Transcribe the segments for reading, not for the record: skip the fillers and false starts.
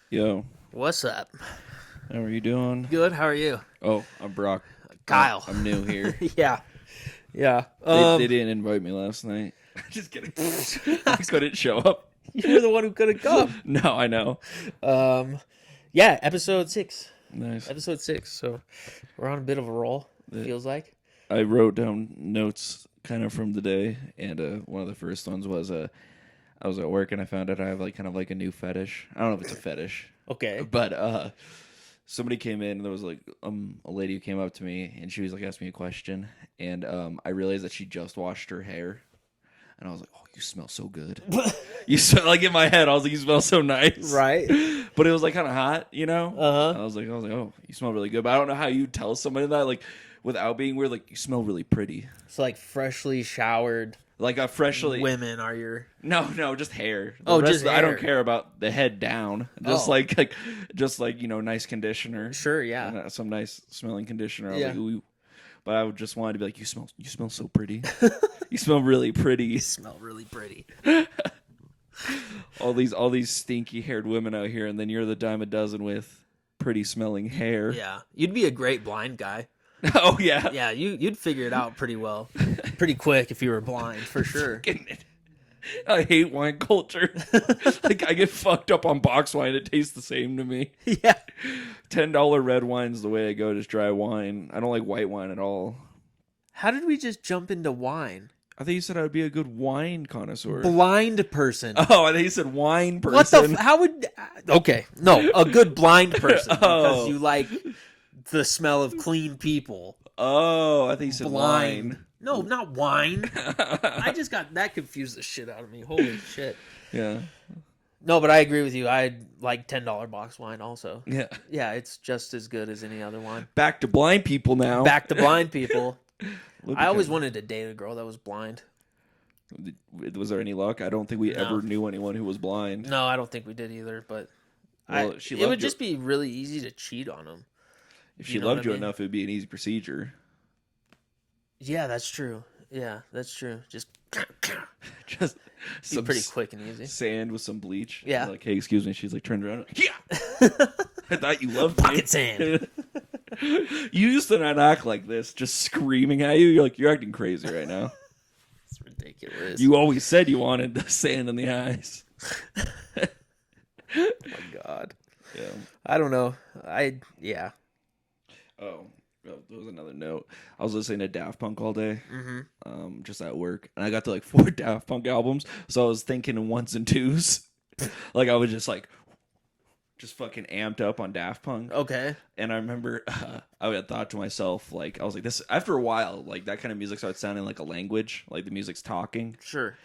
Yo, What's up? how are you doing? Good. How are you, Oh, I'm Brock. Kyle? I'm new here. Yeah, yeah. They didn't invite me last night. Just kidding. I couldn't show up. You're the one who could have come. No, I know. Um, yeah. Episode 6. Nice. Episode 6. So we're on a bit of a roll. Feels like. I wrote down notes kind of from the day, and one of the first ones was I was at work and I found out I have kind of a new fetish. I don't know if it's a fetish, Okay. but somebody came in and there was a lady who came up to me and she was asking me a question, and I realized that she just washed her hair. And I was like, "Oh, you smell so good." You smell in my head. I was like, "You smell so nice." Right. But it was kind of hot, you know. Uh-huh. I was like, "Oh, you smell really good." But I don't know how you tell somebody that, without being weird. You smell really pretty. So freshly showered A freshly women are your. No, just hair. Just hair. I don't care about the head down. Just Oh. nice conditioner. Sure. Yeah. And, some nice smelling conditioner. I was Yeah. like, "Ooh." But I would just wanted to be like, you smell so pretty. You smell really pretty. You smell really pretty. all these stinky haired women out here, and then you're the dime a dozen with pretty smelling hair. Yeah. You'd be a great blind guy. Oh yeah. Yeah. You'd figure it out pretty well, pretty quick if you were blind for sure. I hate wine culture. I get fucked up on box wine. It tastes the same to me. Yeah. $10 red wine's the way I go. Just dry wine. I don't like white wine at all. How did we just jump into wine? I think you said I would be a good wine connoisseur. Blind person. Oh, I think you said wine person. What the? How would? Okay, no, a good blind person because you like the smell of clean people. Oh, I think you said Blind. wine. No, not wine. I just got that confused the shit out of me. Holy shit. Yeah. No, but I agree with you. I like $10 box wine also. Yeah. Yeah, it's just as good as any other wine. Back to blind people now. Back to blind people. Look, I always wanted to date a girl that was blind. Was there any luck? I don't think we No. ever knew anyone who was blind. No, I don't think we did either, but Well, it would just be really easy to cheat on them. If she loved you enough, it would be an easy procedure. Yeah, that's true. Yeah, that's true. Just Just some pretty quick and easy. sand with some bleach. Yeah. Like, hey, excuse me. She's turned around. Yeah. I thought you loved me. Pocket sand. You used to not act like this, just screaming at you. You're acting crazy right now. It's ridiculous. You always said you wanted the sand in the eyes. Oh my God. Yeah. I don't know. Yeah. Oh, there was another note. I was listening to Daft Punk all day, just at work, and I got to 4 Daft Punk albums. So I was thinking in ones and twos. I was just fucking amped up on Daft Punk. Okay. And I remember I had thought to myself, I was like, this. After a while, that kind of music starts sounding like a language, like the music's talking. Sure.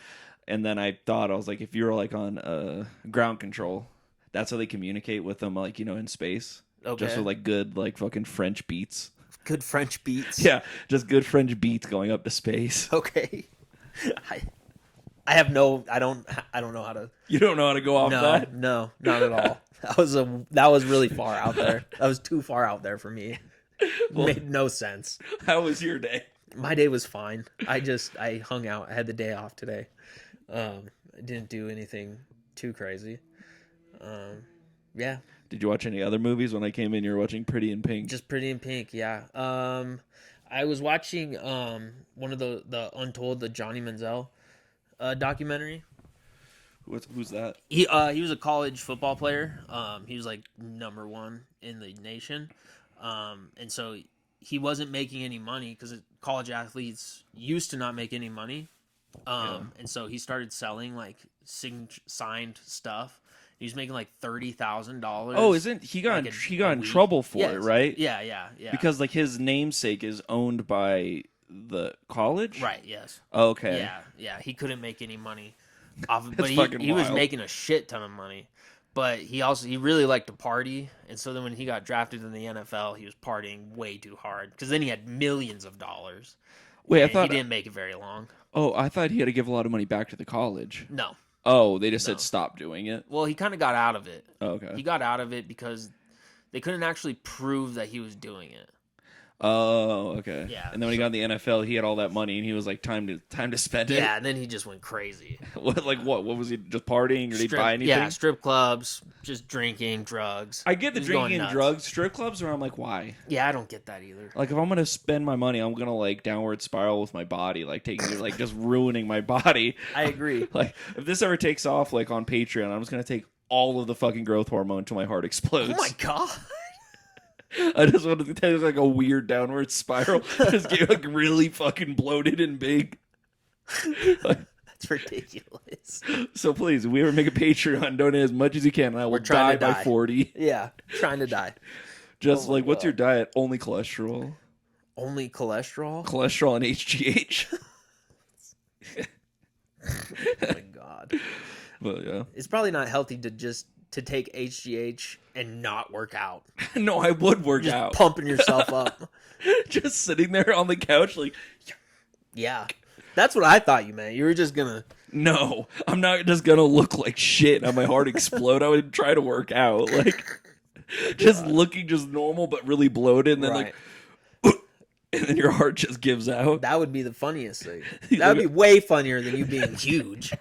And then I thought, I was like, if you're on ground control, that's how they communicate with them, in space. Okay. Just with good fucking French beats. Good French beats. Yeah, just good French beats going up to space. Okay. I have no. I don't know how to. You don't know how to go off that? No, not at all. That was really far out there. That was too far out there for me. Well, Made no sense. How was your day? My day was fine. I hung out. I had the day off today. I didn't do anything too crazy. Yeah. Did you watch any other movies? When I came in, you were watching Pretty in Pink. Just Pretty in Pink, yeah. I was watching one of the Untold, the Johnny Manziel documentary. Who's that? He was a college football player. He was number 1 in the nation. And so he wasn't making any money because college athletes used to not make any money. And so he started selling signed stuff. He was making $30,000. Oh, isn't he got in trouble for it, right? Yeah. Because his namesake is owned by the college, Right. Yes. Okay. Yeah. He couldn't make any money off of it, but fucking he was wild. making a shit ton of money. But he really liked to party, and so then when he got drafted in the NFL, he was partying way too hard because then he had millions of dollars. Wait, I and thought he didn't make it very long. Oh, I thought he had to give a lot of money back to the college. No. Oh, they just No. said stop doing it. Well, he kind of got out of it. Oh, okay. He got out of it because they couldn't actually prove that he was doing it. Oh, okay. Yeah, And then when he got in the NFL, he had all that money, and he was like, time to spend it. Yeah, and then he just went crazy. What? Like what? What was he just partying, or did he buy anything? Yeah, strip clubs, just drinking, drugs. I get the He was going drinking and nuts. drugs. Strip clubs, where I'm like, why? Yeah, I don't get that either. Like, if I'm gonna spend my money, I'm gonna like downward spiral with my body, like taking, like just ruining my body. I agree. Like, if this ever takes off, like on Patreon, I'm just gonna take all of the fucking growth hormone until my heart explodes. Oh my god. I just want to take like a weird downward spiral. Just get like really fucking bloated and big. That's ridiculous. So please, if we ever make a Patreon, donate as much as you can, and I will trying die to by die. 40. Yeah, trying to die. Just Oh my like, what's God. your diet? Only cholesterol. Only cholesterol? Cholesterol and HGH. Oh my god. But yeah. It's probably not healthy to take HGH and not work out. No, I would work Just out. pumping yourself up. Just sitting there on the couch like, Yeah. That's what I thought you meant. You were just gonna... no, I'm not just gonna look like shit and have my heart explode. I would try to work out. Like, just looking just normal but really bloated, and then Right. like, and then your heart just gives out. That would be the funniest thing. That would be way funnier than you being huge.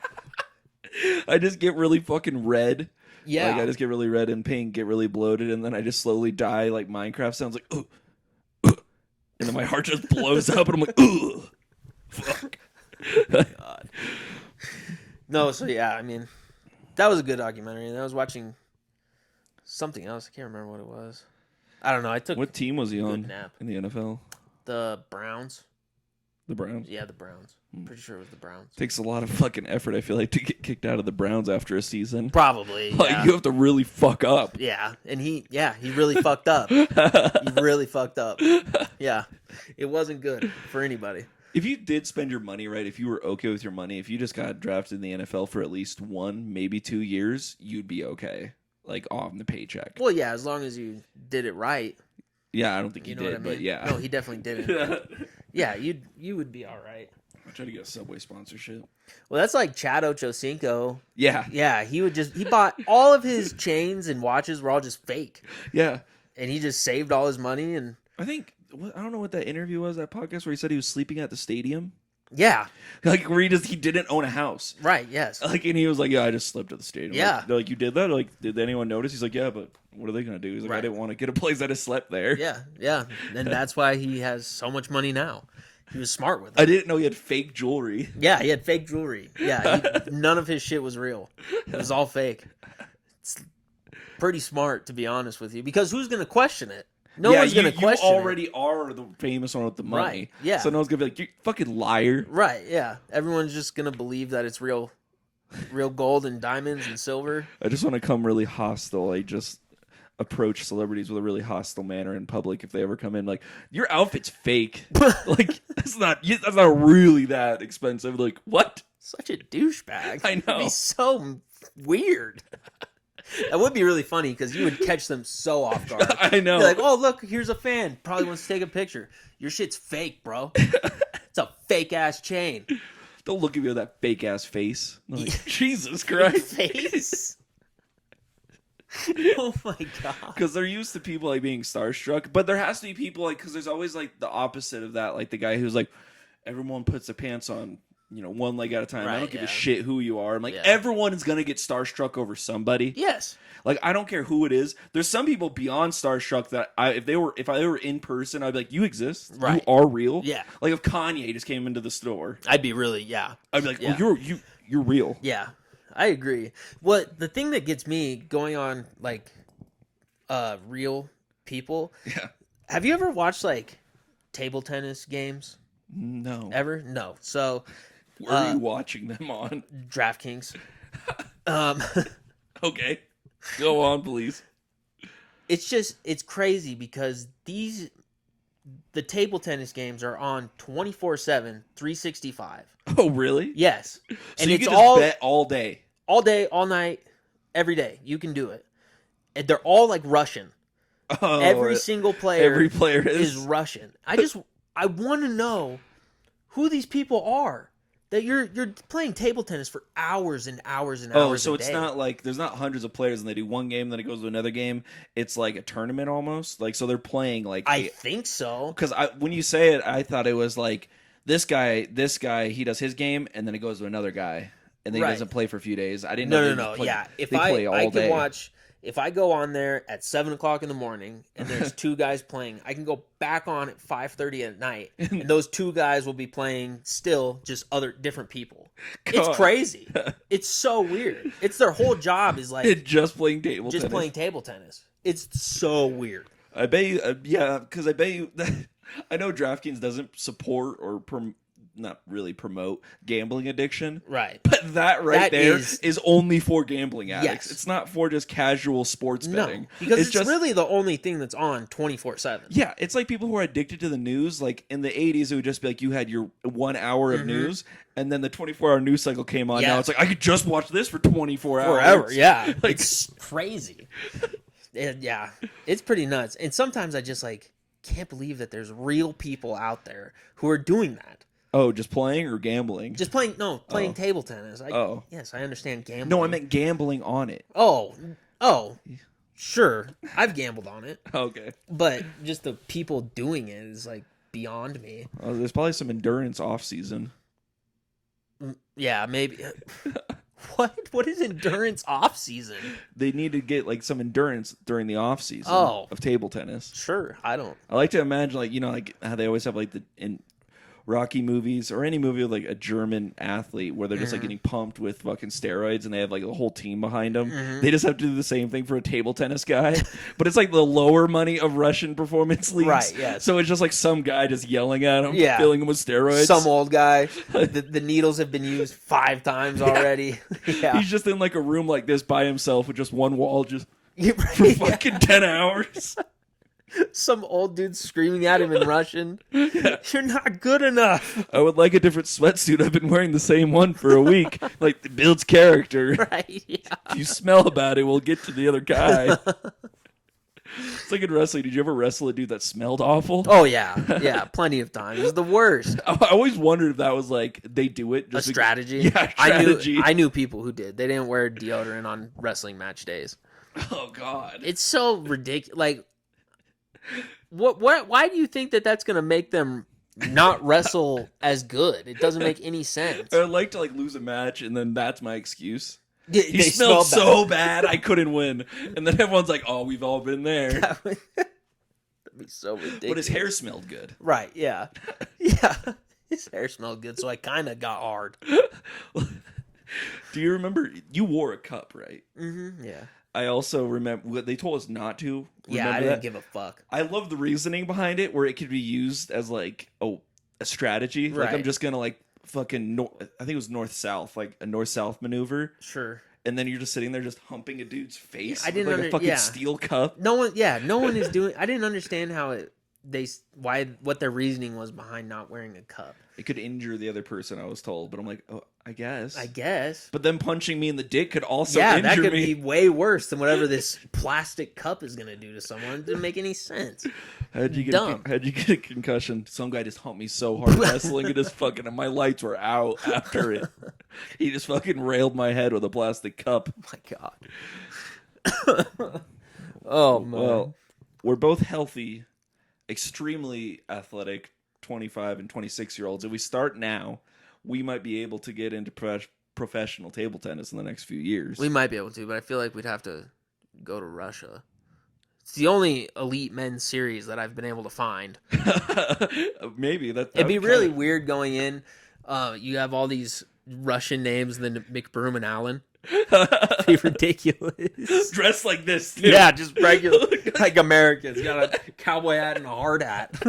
I just get really fucking red. Yeah. Like, I just get really red and pink, get really bloated, and then I just slowly die like Minecraft sounds like, and then my heart just blows up, and I'm like, fuck. God. No, so yeah, I mean, that was a good documentary. And I was watching something else. I can't remember what it was. I don't know. I took What team was he a good on nap. in the NFL? The Browns. The Browns. Yeah, the Browns. Pretty sure it was the Browns. Takes a lot of fucking effort, I feel like, to get kicked out of the Browns after a season. Probably. Like, Yeah. you have to really fuck up. Yeah, and he really fucked up. He really fucked up. Yeah, it wasn't good for anybody. If you did spend your money right, if you were okay with your money, if you just got drafted in the NFL for at least 1, maybe 2 years, you'd be okay. Like, on the paycheck. Well, yeah, as long as you did it right. Yeah, I don't think You he know did, what I mean? but yeah. No, he definitely didn't. Yeah, you would be all right. I'll try to get a Subway sponsorship. Well, that's like Chad Ochocinco. Yeah. Yeah, he bought all of his chains and watches were all just fake. Yeah. And he just saved all his money and I think, I don't know what that interview was, that podcast where he said he was sleeping at the stadium. yeah, Like, where he didn't own a house. right, yes. Like, and he was like, yeah, I just slept at the stadium. Yeah. Like, they're like, you did that? Like, did anyone notice? He's like, yeah, but what are they going to do? He's like, I Right. didn't want to get a place. I just slept there. Yeah. And that's why he has so much money now. He was smart with it. I didn't know he had fake jewelry. Yeah, he had fake jewelry. Yeah, none of his shit was real. It was all fake. It's pretty smart, to be honest with you, because who's going to question it? No one's going to question You it. already are the famous one with the money. Right, yeah. So no one's going to be like, you fucking liar. Right, yeah. Everyone's just going to believe that it's real gold and diamonds and silver. I just want to come really hostile. I just approach celebrities with a really hostile manner in public if they ever come in. Like, your outfit's fake. Like, that's not really that expensive. Like, what? Such a douchebag. I know. It'd be so weird. That would be really funny because you would catch them so off guard. I know. You're like, oh, look, here's a fan. Probably wants to take a picture. Your shit's fake, bro. It's a fake-ass chain. Don't look at me with that fake ass face. Like, Jesus Christ. Face? Oh, my God. Because they're used to people like being starstruck, but there has to be people like, because there's always like the opposite of that, like the guy who's like, everyone puts their pants on, one leg at a time. I Right, don't give yeah. a shit who you are. I'm like, Yeah. everyone is gonna get starstruck over somebody. Yes. Like, I don't care who it is. There's some people beyond starstruck that if I were in person, I'd be like, you exist. Right. You are real. Yeah. Like if Kanye just came into the store, I'd be really, yeah. I'd be like, Yeah. well, you're real. Yeah, I agree. The thing that gets me going on, like, real people, Yeah. have you ever watched, like, table tennis games? No. Ever? No. So, Where are you watching them on? DraftKings. Okay. Go on, please. It's crazy because the table tennis games are on 24/7, 365. Oh, really? Yes. So And you it's can just all bet all day. all day, all night, every day. You can do it. And they're all like Russian. Oh, Every single player every player is Russian. I want to know who these people are. that you're playing table tennis for hours and hours and Oh, hours so a it's day. not like there's not hundreds of players and they do one game, then it goes to another game. It's like a tournament almost. Like so they're playing like I think so. because when you say it, I thought it was like this guy, he does his game and then it goes to another guy and then he Right. doesn't play for a few days. I didn't know. No, they no, just no. play- Yeah, if they play all I could day. watch, if I go on there at 7:00 in the morning and there's two guys playing, I can go back on at 5:30 at night, and those two guys will be playing still, just different people. God. It's crazy. It's so weird. It's their whole job is like just playing table just tennis. playing table tennis. It's so weird. I bet you, yeah, because I bet you. I know DraftKings doesn't support or not really promote gambling addiction, Right. but that That there is- is only for gambling addicts. Yes. It's not for just casual sports betting. No, because it's just really the only thing that's on 24/7. yeah. It's like people who are addicted to the news. Like in the '80s, it would just be like you had your 1 hour of news, and then the 24-hour news cycle came on. Now Yes. it's like I could just watch this for 24 hours Forever, yeah. Like- It's crazy. Yeah, it's pretty nuts. And sometimes I just like can't believe that there's real people out there who are doing that. Oh, just playing or gambling? Just playing table tennis. Oh. Yes, I understand gambling. No, I meant gambling on it. Oh, sure. I've gambled on it, Okay. but just the people doing it is like beyond me. There's probably some endurance off season. Yeah, maybe. What is endurance off season? They need to get like some endurance during the off season of table tennis. Sure, I don't. I like to imagine like how they always have like in Rocky movies or any movie with like a German athlete where they're just like getting pumped with fucking steroids and they have like a whole team behind them. They just have to do the same thing for a table tennis guy, but it's like the lower money of Russian performance leagues. Right, yes. So it's just like some guy just yelling at him, Yeah. filling him with steroids. Some old guy. The needles have been used 5 times already. Yeah. He's just in like a room like this by himself with just one wall, just Yeah. for fucking 10 hours. Some old dude screaming at him in Russian. You're not good enough. I would like a different sweatsuit. I've been wearing the same one for a week. Like, it builds character. Right? Yeah. If you smell about it, we'll get to the other guy. It's like in wrestling. Did you ever wrestle a dude that smelled awful? Oh yeah, yeah, plenty of times. It's the worst. I always wondered if that was like, they do it. A Just strategy. Yeah, strategy. I knew people who did. They didn't wear deodorant on wrestling match days. Oh, God. It's so ridiculous. Like, what? Why do you think that that's gonna make them not wrestle as good? It doesn't make any sense. I would like to like lose a match, and then that's my excuse. They He smelled so bad, I couldn't win. And then everyone's like, oh, we've all been there. That'd be so ridiculous. But his hair smelled good. Right? Yeah, yeah. His hair smelled good, so I kind of got hard. Do you remember? You wore a cup, right? Mm-hmm. Yeah. I also remember they told us not to. Yeah, Remember I didn't that? give a fuck. I love the reasoning behind it, where it could be used as like a strategy. Like I'm Right. just gonna like fucking. I think it was north south, like a north south maneuver, Sure. and then you're just sitting there just humping a dude's face. I didn't with, like a fucking yeah. steel cup. No one is doing. I didn't understand how what their reasoning was behind not wearing a cup. It could injure the other person. I was told, but I'm like, oh, I guess. I guess. But then punching me in the dick could also Yeah, injure that could me. be way worse than whatever this plastic cup is gonna do to someone. It didn't make any sense. How'd you Dumb. get a concussion? Some guy just humped me so hard wrestling and just fucking and my lights were out after it. He just fucking railed my head with a plastic cup. Oh my god. Oh man. Well, we're both healthy, extremely athletic 25 and 26-year-olds. If we start now, we might be able to get into professional table tennis in the next few years. We might be able to, but I feel like we'd have to go to Russia. It's the only elite men's series that I've been able to find. Maybe It'd be really weird going in. You have all these Russian names, and then McBroom and Allen. It'd be ridiculous. dressed like this. Too. Yeah, just regular, like Americans. Got a cowboy hat and a hard hat.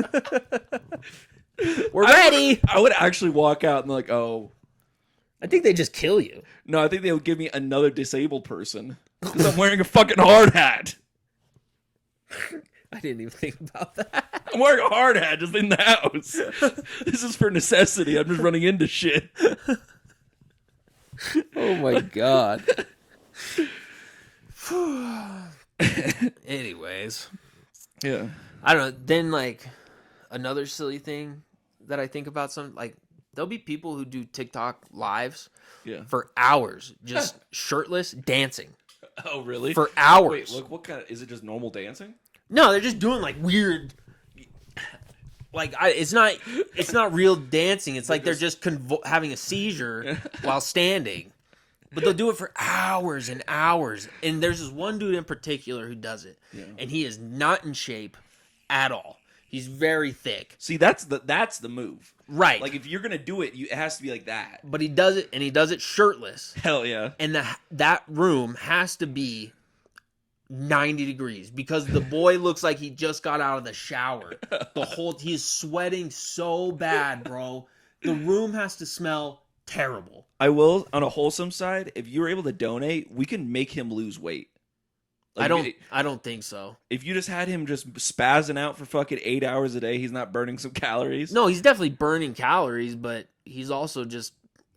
We're ready. I would actually walk out and be like, oh. I think they just kill you. No, I think they would give me another disabled person because I'm wearing a fucking hard hat. I didn't even think about that. I'm wearing a hard hat just in the house. This is for necessity. I'm just running into shit. Oh my god. Anyways, Yeah. I don't know. Then like another silly thing that I think about There'll be people who do TikTok lives Yeah. for hours, just shirtless, dancing Oh, really? for hours. Wait, look, what kind of, is it just normal dancing? No, they're just doing like weird. Like it's not real dancing. It's like they're just having a seizure while standing. But they'll do it for hours and hours. And there's this one dude in particular who does it, and he is not in shape at all. He's very thick. See, that's the move. Right. Like, if you're gonna do it, it has to be like that. But he does it, and he does it shirtless. Hell yeah. And that room has to be 90 degrees because the boy looks like he just got out of the shower. He's sweating so bad, bro. The room has to smell terrible. I will, on a wholesome side, if you're able to donate, we can make him lose weight. Like, I don't think so. If you just had him just spazzing out for fucking 8 hours a day, he's not burning some calories. No, he's definitely burning calories, but he's also just,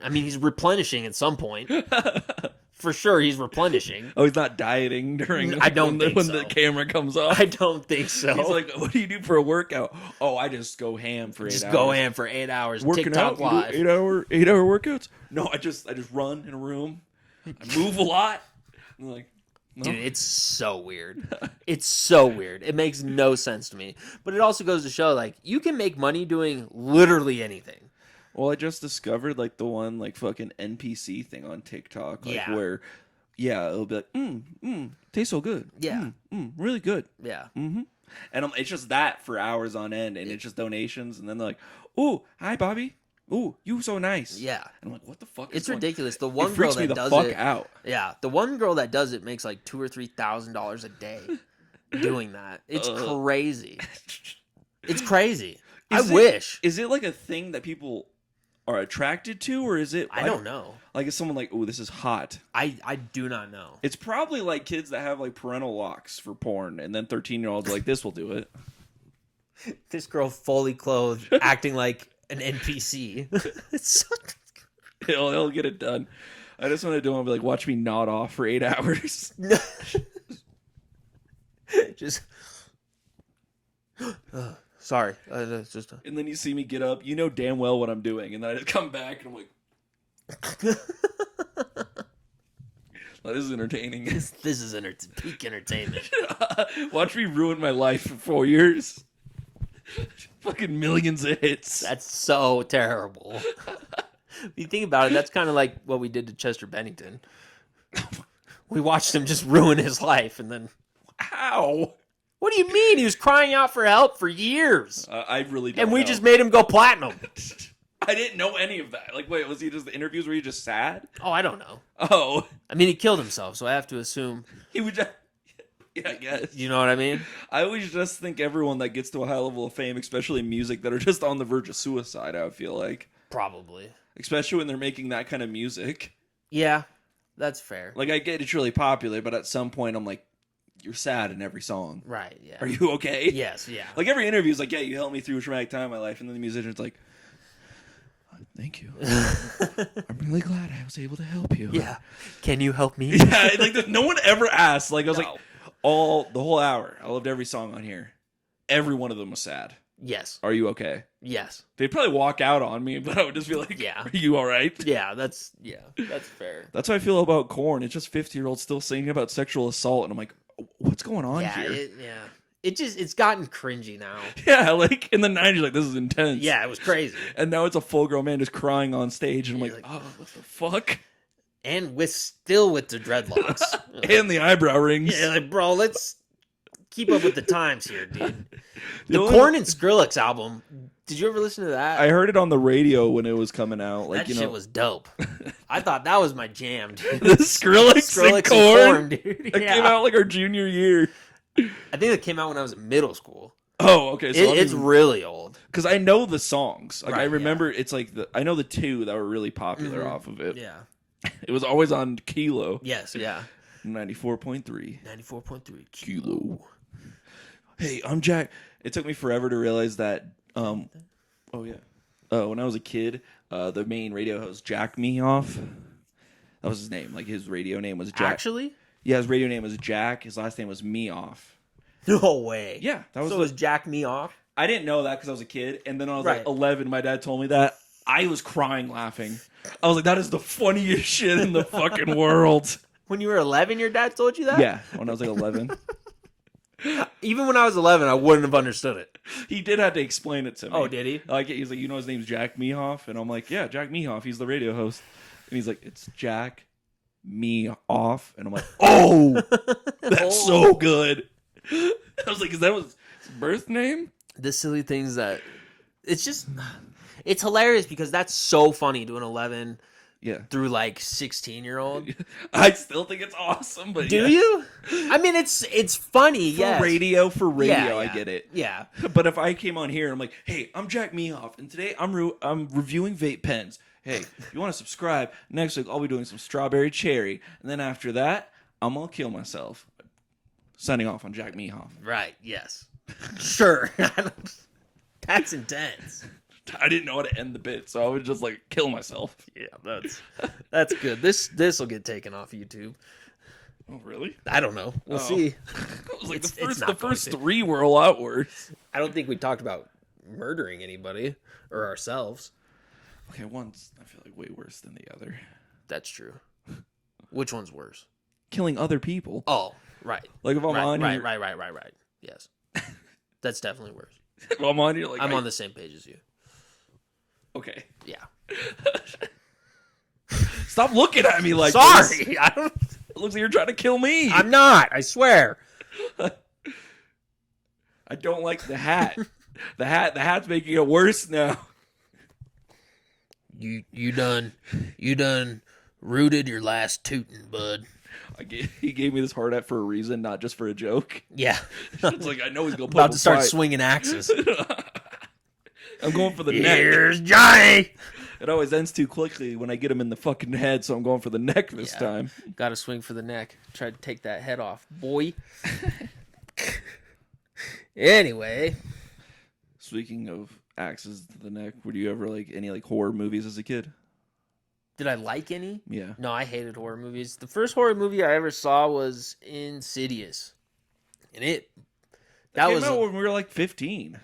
he's replenishing at some point. For sure, he's replenishing. Oh, he's not dieting during I don't think when so. the camera comes off. I don't think so. He's like, what do you do for a workout? Oh, I just go ham for 8 hours. Just go ham for 8 hours. Working TikTok out, live. 8 hour workouts? No, I just run in a room. I move a lot. I'm like, no. Dude, it's so weird. It's so weird. It makes no sense to me. But it also goes to show, like, you can make money doing literally anything. Well, I just discovered, like, the one, like, fucking NPC thing on TikTok. Like, where, it'll be like, tastes so good. Yeah. Really good. Yeah. Mm-hmm. And it's just that for hours on end, and it's just donations, and then they're like, ooh, hi, Bobby. Ooh, you so nice. Yeah. And I'm like, what the fuck It's ridiculous. The one it girl freaks me that the does fuck it out. Yeah. The one girl that does it makes like $2,000 or $3,000 a day doing that. It's crazy. It's crazy. I wish. Is it like a thing that people are attracted to, or is it? I don't know. Like, is someone like, oh, this is hot? I do not know. It's probably like kids that have like parental locks for porn, and then 13-year-olds are like, this will do it. This girl fully clothed, acting like an NPC. It's so... He'll get it done. I just want to do him and be like, watch me nod off for 8 hours. Just sorry. It's just And then you see me get up. You know damn well what I'm doing, and then I just come back and I'm like, well, this is entertaining. This is peak entertainment. Watch me ruin my life for 4 years. Fucking millions of hits. That's so terrible. If you think about it, that's kind of like what we did to Chester Bennington. We watched him just ruin his life, and then... How? What do you mean? He was crying out for help for years. I really don't And we know. just made him go platinum. I didn't know any of that. Like, wait, was he just the interviews where he just sad? Oh, I don't know. Oh. I mean, he killed himself, so I have to assume... He would just... Yeah, I guess. You know what I mean? I always just think everyone that gets to a high level of fame, especially in music, that are just on the verge of suicide, I feel like. Probably. Especially when they're making that kind of music. Yeah, that's fair. Like, I get it's really popular, but at some point I'm like, you're sad in every song. Right, yeah. Are you okay? Yes, yeah. Like, every interview is like, yeah, you helped me through a traumatic time in my life. And then the musician's like, thank you. I'm really glad I was able to help you. Yeah. Can you help me? Yeah, like, no one ever asked. Like, I was No. like, the whole hour, I loved every song on here. Every one of them was sad. Yes. Are you okay? Yes. They'd probably walk out on me, but I would just be like, Yeah. Are you all right? Yeah, that's fair. That's how I feel about Korn. It's just 50-year-olds still singing about sexual assault, and I'm like, what's going on here? It's gotten cringy now. Yeah, like in the 90s, like, this is intense. Yeah, it was crazy. And now it's a full-grown man just crying on stage, and I'm like, oh, what the fuck? And with the dreadlocks. And the eyebrow rings. Yeah, like, bro, let's keep up with the times here, dude. The only- Korn and Skrillex album, did you ever listen to that? I heard it on the radio when it was coming out. Like, that shit was dope. I thought that was my jam, dude. the Skrillex and and Korn. dude. It came out like our junior year. I think it came out when I was in middle school. Oh, okay. So It's really old. because I know the songs. Like, Right, I remember it's like I know the two that were really popular off of it. Yeah. It was always on Kilo. Yes, yeah. 94.3. 94.3 Kilo. Hey, I'm Jack. It took me forever to realize that. Oh yeah. When I was a kid, the main radio host Jack Me Off. That was his name. Like, his radio name was Jack. Actually? Yeah, his radio name was Jack. His last name was Me Off. No way. Yeah, that was. So it was Jack Me Off? I didn't know that because I was a kid, and then I was Right. like 11. My dad told me that. I was crying laughing. I was like, that is the funniest shit in the fucking world. When you were 11, your dad told you that? Yeah, when I was like 11. Even when I was 11, I wouldn't have understood it. He did have to explain it to me. Oh, did he? Like, he's like, you know his name's Jack Mehoff? And I'm like, yeah, Jack Mehoff. He's the radio host. And he's like, it's Jack Mehoff. And I'm like, oh, that's so good. I was like, is that his birth name? The silly things that... It's hilarious because that's so funny to an 11 through like 16-year-old. I still think it's awesome, but do you? I mean, it's funny. For radio, yeah. I get it. Yeah. But if I came on here and I'm like, hey, I'm Jack Mehoff, and today I'm reviewing vape pens. Hey, if you want to subscribe, next week I'll be doing some strawberry cherry, and then after that, I'm gonna kill myself. Signing off on Jack Mehoff. Right. Yes. Sure. That's intense. I didn't know how to end the bit, so I would just like kill myself. Yeah, that's good. This will get taken off YouTube. Oh, really? I don't know. We'll see. I was like, It's the not first going to. 3 were a lot worse. I don't think we talked about murdering anybody or ourselves. Okay, one's I feel like way worse than the other. That's true. Which one's worse? Killing other people. Oh, right. Like if I'm on right, here, right. Yes, that's definitely worse. if I'm on here, like I'm on the same page as you. Okay. Yeah. Stop looking at me like Sorry, this. I don't. It looks like you're trying to kill me. I'm not. I swear. I don't like the hat. The hat's making it worse now. You done rooted your last tootin', bud. He gave me this hard hat for a reason, not just for a joke. Yeah. It's like I know he's gonna put About to start fight. swinging axes. I'm going for the neck. Here's Johnny. It always ends too quickly when I get him in the fucking head, so I'm going for the neck this time. Got to swing for the neck. Try to take that head off, boy. Anyway. Speaking of axes to the neck, would you ever like any like horror movies as a kid? Did I like any? Yeah. No, I hated horror movies. The first horror movie I ever saw was Insidious. And that came out when we were like 15.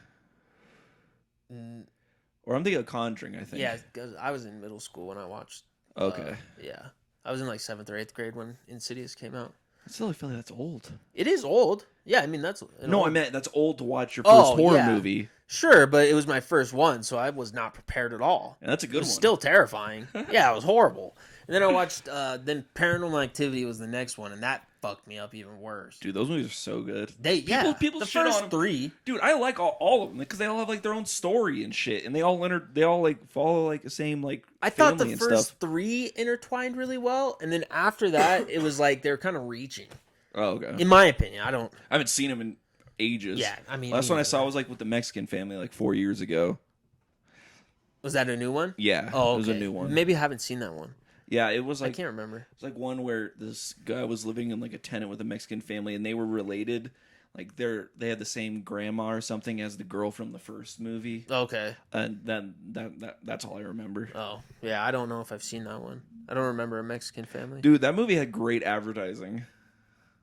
Or I'm thinking of Conjuring, I think. Yeah, because I was in middle school when I watched. Okay. Yeah. I was in like 7th or 8th grade when Insidious came out. I still feel like that's old. It is old. Yeah, I mean, that's... I meant that's old to watch your first horror movie. Sure, but it was my first one, so I was not prepared at all. And that's a good one. Still terrifying. Yeah, it was horrible. And then I watched... then Paranormal Activity was the next one, and that fucked me up even worse. Dude, those movies are so good. People the shit first on 3. Dude, I like all of them because they all have like their own story and shit, and they all like follow like the same like. I thought the and first stuff. 3 intertwined really well, and then after that, it was like they're kind of reaching. Oh, okay. In my opinion, I haven't seen them in ages. Yeah, I mean, last one I saw was like with the Mexican family like 4 years ago. Was that a new one? Yeah, oh, okay. It was a new one. Maybe I haven't seen that one. Yeah, it was like I can't remember. It was like one where this guy was living in like a tenant with a Mexican family, and they were related. Like they had the same grandma or something as the girl from the first movie. Okay. And then that's all I remember. Oh yeah, I don't know if I've seen that one. I don't remember a Mexican family. Dude, that movie had great advertising.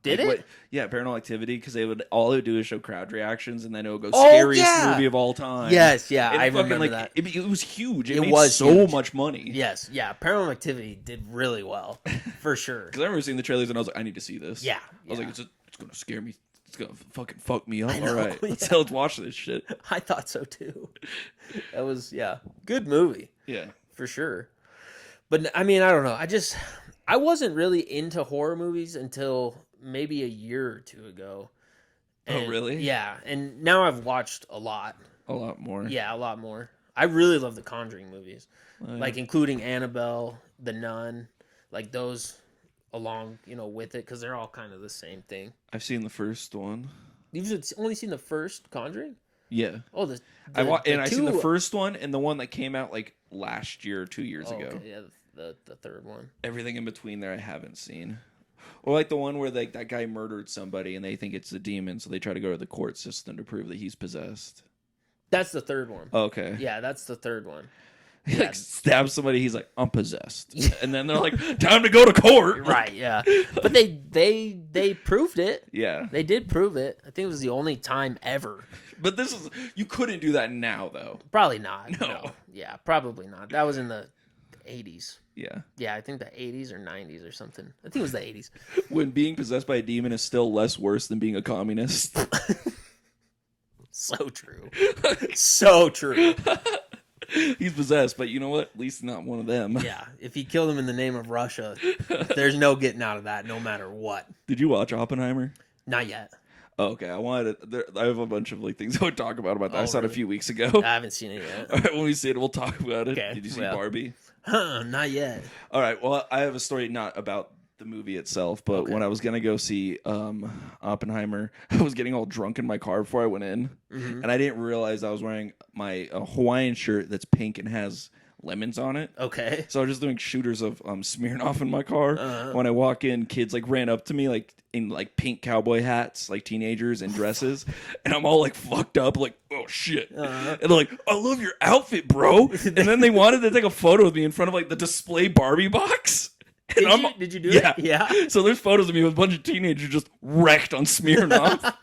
Did it? Yeah, Paranormal Activity, because they would do is show crowd reactions, and then it would go scariest movie of all time. Yes, yeah, and I remember that. It was huge. It made was so huge. much money. Yes, yeah. Paranormal Activity did really well, for sure. Because I remember seeing the trailers, and I was like, I need to see this. Yeah, I was like, it's gonna scare me. It's gonna fucking fuck me up. Know, all right, let's watch this shit. I thought so too. That was good movie. Yeah, for sure. But I mean, I don't know. I wasn't really into horror movies until maybe a year or two ago. And, oh, really? Yeah, and now I've watched a lot. A lot more. Yeah, a lot more. I really love the Conjuring movies, oh, yeah. like including Annabelle, The Nun, like those along, with it, because they're all kind of the same thing. I've seen the first one. You've only seen the first Conjuring? Yeah. Oh, I seen the first one and the one that came out like last year or 2 years ago. Okay, yeah, the third one. Everything in between there I haven't seen. Or like the one where like that guy murdered somebody and they think it's a demon, so they try to go to the court system to prove that he's possessed. That's the third one. Okay. Yeah, that's the third one. He like stabs somebody. He's like, I'm possessed, and then they're like, time to go to court. Right, yeah. But they proved it. Yeah, They did prove it. I think it was the only time ever. but you couldn't do that now though. Probably not. No. Yeah, probably not. That was in the 80s. Yeah, Yeah, I think the 80s or 90s or something. I think it was the 80s. when being possessed by a demon is still less worse than being a communist. So true. So true. He's possessed, but you know what? At least not one of them. Yeah, if he killed him in the name of Russia, there's no getting out of that, no matter what. Did you watch Oppenheimer? Not yet. Oh, okay, I have a bunch of like things I would talk about that. I saw it a few weeks ago. I haven't seen it yet. All right, when we see it, we'll talk about it. Okay, Did you see Barbie? Not yet. All right. Well, I have a story not about the movie itself, but when I was gonna go see Oppenheimer, I was getting all drunk in my car before I went in, and I didn't realize I was wearing my Hawaiian shirt that's pink and has lemons on it. Okay. So I was just doing shooters of Smirnoff in my car. When I walk in, kids like ran up to me like in like pink cowboy hats, like teenagers in dresses, and I'm all like fucked up, like oh shit, and they're like, I love your outfit, bro. And then they wanted to take a photo of me in front of like the display Barbie box. Did you do it? Yeah. So there's photos of me with a bunch of teenagers just wrecked on Smirnoff.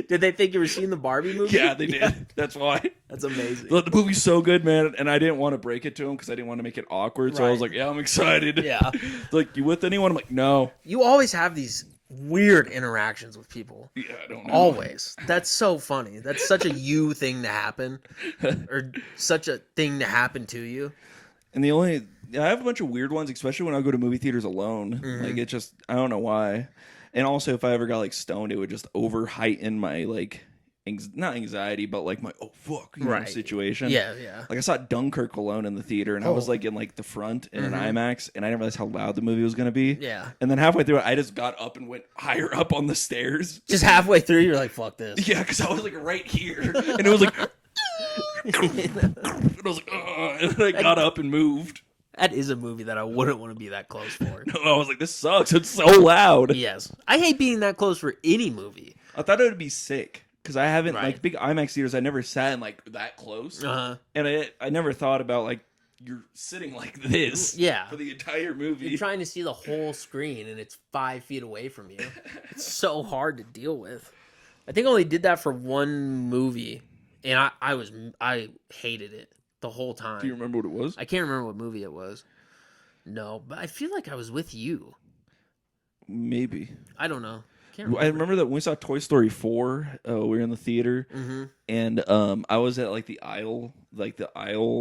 Did they think you were seeing the Barbie movie? Yeah, they did. Yeah. That's why. That's amazing. The movie's so good, man, and I didn't want to break it to them because I didn't want to make it awkward. So I was like, yeah, I'm excited. Yeah. Like, you with anyone? I'm like, no. You always have these weird interactions with people. Yeah, I don't know. Always. That's so funny. That's such a you thing to happen, or such a thing to happen to you. And I have a bunch of weird ones, especially when I go to movie theaters alone. Like, it just, I don't know why. And also, if I ever got like stoned, it would just over heighten my like, not anxiety, but like my you know, situation. Yeah, yeah. Like I saw Dunkirk alone in the theater, and I was like in like the front in an IMAX, and I didn't realize how loud the movie was gonna be. Yeah. And then halfway through it, I just got up and went higher up on the stairs. Just halfway through, you're like, fuck this. Yeah, because I was like right here, and it was like, and I was like, and then I got up and moved. That is a movie that I wouldn't want to be that close for. No, I was like, this sucks. It's so loud. Yes. I hate being that close for any movie. I thought it would be sick. Because I haven't, like, big IMAX theaters, I never sat in, like, that close. And I never thought about, like, you're sitting like this for the entire movie. You're trying to see the whole screen, and it's 5 feet away from you. It's so hard to deal with. I think I only did that for one movie, and I hated it the whole time. Do you remember what it was? I can't remember what movie it was. No, but I feel like I was with you. Maybe. I don't know. I remember that when we saw Toy Story 4, we were in the theater, and I was at like the aisle